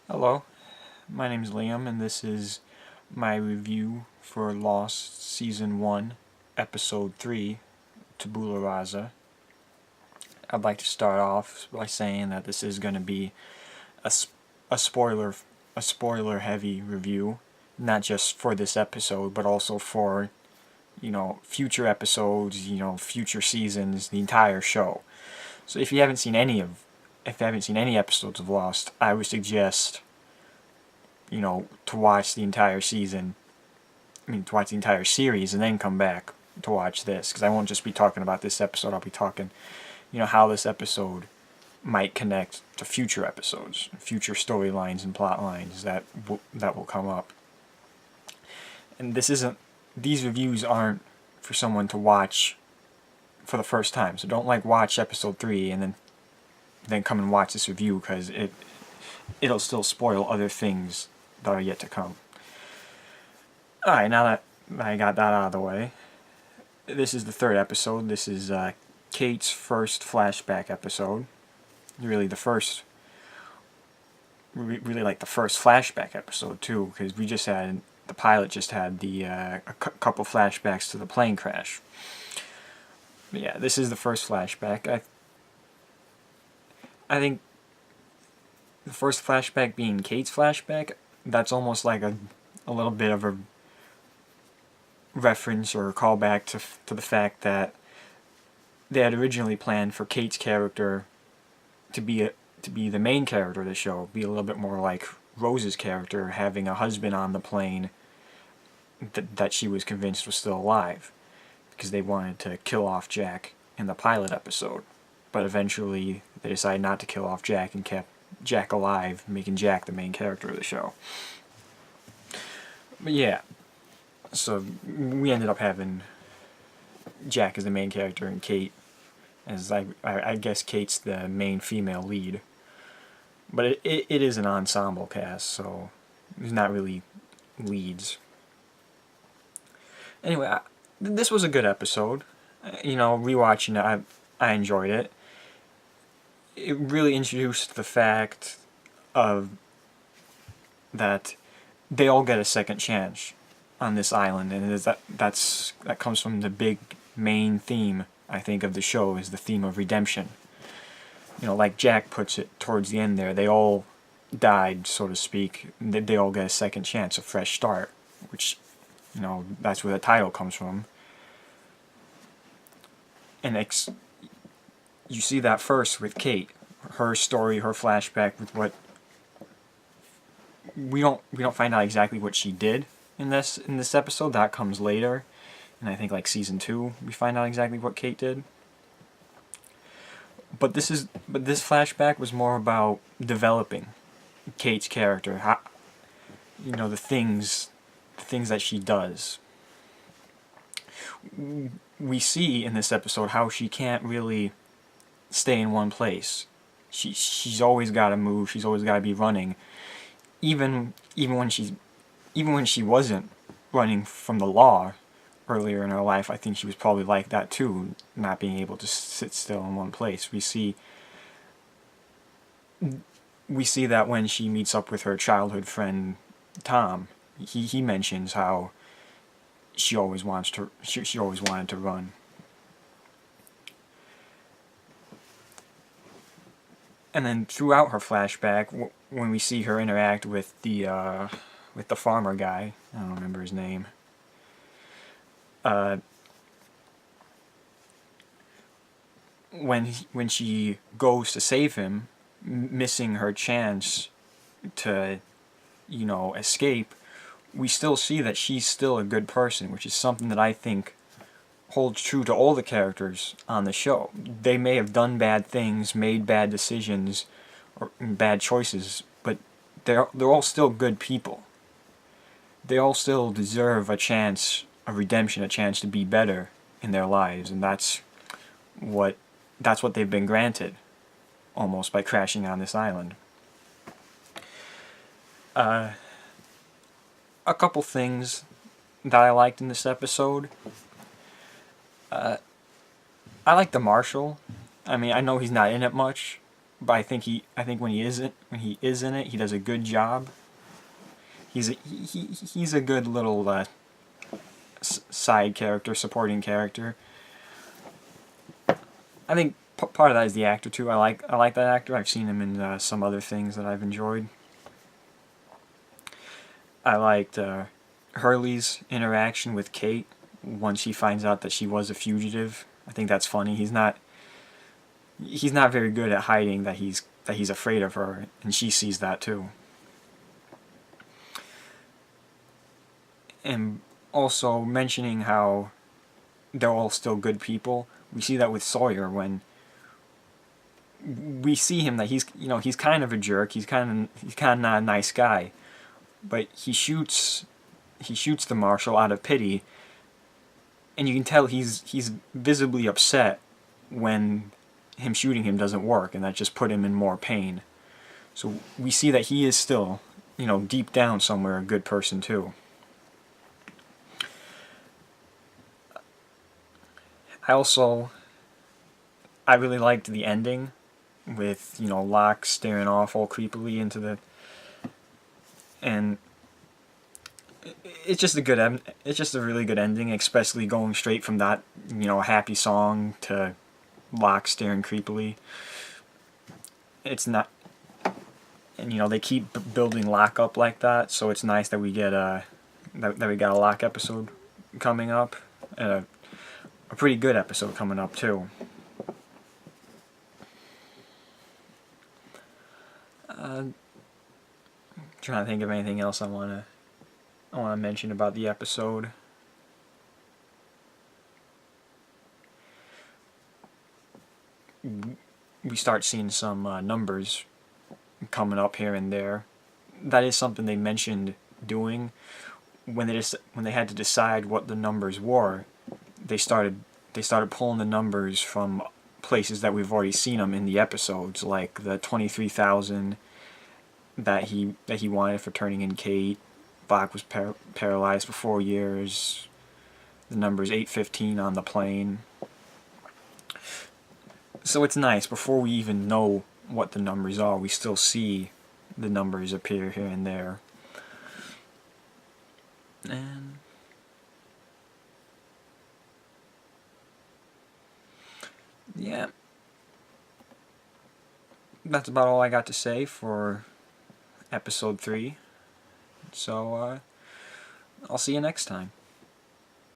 Hello, my name is Liam, and this is my review for Lost Season 1, Episode 3, Tabula Rasa. I'd like to start off by saying that this is going to be a, a spoiler a spoiler heavy review, not just for this episode, but also for future episodes, future seasons, the entire show. So if you haven't seen any episodes of Lost, I would suggest to watch the entire season. To watch the entire series and then come back to watch this, because I won't just be talking about this episode. I'll be talking, how this episode might connect to future episodes, future storylines and plot lines that will come up. And these reviews aren't for someone to watch for the first time. So don't watch episode 3 and then come and watch this review, because it'll still spoil other things that are yet to come. Alright, now that I got that out of the way, this is the third episode. This is Kate's first flashback episode. Really the first flashback episode too, because the pilot just had a couple flashbacks to the plane crash. But yeah, this is the first flashback. I think the first flashback being Kate's flashback, that's almost like a little bit of a reference or a callback to the fact that they had originally planned for Kate's character to be the main character of the show, be a little bit more like Rose's character, having a husband on the plane that she was convinced was still alive, because they wanted to kill off Jack in the pilot episode. But eventually they decided not to kill off Jack and kept Jack alive, making Jack the main character of the show. But yeah, so we ended up having Jack as the main character and Kate as, I guess Kate's the main female lead. But it is an ensemble cast, so there's not really leads. Anyway, this was a good episode. Rewatching it, I enjoyed it. It really introduced the fact of that they all get a second chance on this island, and that comes from the big main theme, I think, of the show, is the theme of redemption. Like Jack puts it towards the end there, they all died, so to speak. They all get a second chance, a fresh start, which, that's where the title comes from. And you see that first with Kate, her story, her flashback with what we don't find out exactly what she did in this episode. That comes later, and I think season 2 we find out exactly what Kate did. But this flashback was more about developing Kate's character, how, the things that she does. We see in this episode how she can't really stay in one place. She's always got to move. She's always got to be running. Even when she wasn't running from the law earlier in her life, I think she was probably like that too, not being able to sit still in one place. We see that when she meets up with her childhood friend Tom. He mentions how she always wanted to run. And then throughout her flashback, when we see her interact with the farmer guy, I don't remember his name. When she goes to save him, missing her chance to, escape, we still see that she's still a good person, which is something that I think holds true to all the characters on the show. They may have done bad things, made bad decisions, or bad choices, but they're all still good people. They all still deserve a chance of redemption, a chance to be better in their lives, and that's what they've been granted, almost, by crashing on this island. A couple things that I liked in this episode. I like the Marshal. I mean, I know he's not in it much, but I think when he is in it, he does a good job. He's a good little side character, supporting character. I think part of that is the actor too. I like that actor. I've seen him in some other things that I've enjoyed. I liked Hurley's interaction with Kate once he finds out that she was a fugitive. I think that's funny. He's not very good at hiding that he's afraid of her, and she sees that too. And also mentioning how they're all still good people. We see that with Sawyer when we see him that he's kind of a jerk. He's kind of not a nice guy, but he shoots the marshal out of pity, and you can tell he's visibly upset when him shooting him doesn't work, and that just put him in more pain. So we see that he is still, deep down somewhere, a good person too. I really liked the ending with, Locke staring off all creepily into the... And it's just a really good ending, especially going straight from that, happy song to Locke staring creepily. It's not... And, they keep building Locke up like that, so it's nice that we get that we got a Locke episode coming up. A pretty good episode coming up too. Trying to think of anything else I want to mention about the episode. We start seeing some numbers coming up here and there. That is something they mentioned doing when they had to decide what the numbers were. They started pulling the numbers from places that we've already seen them in the episodes, like the 23,000 that he wanted for turning in Kate. Locke was paralyzed for 4 years. The number's 815 on the plane. So it's nice, before we even know what the numbers are, we still see the numbers appear here and there. And yeah, that's about all I got to say for episode 3. So I'll see you next time.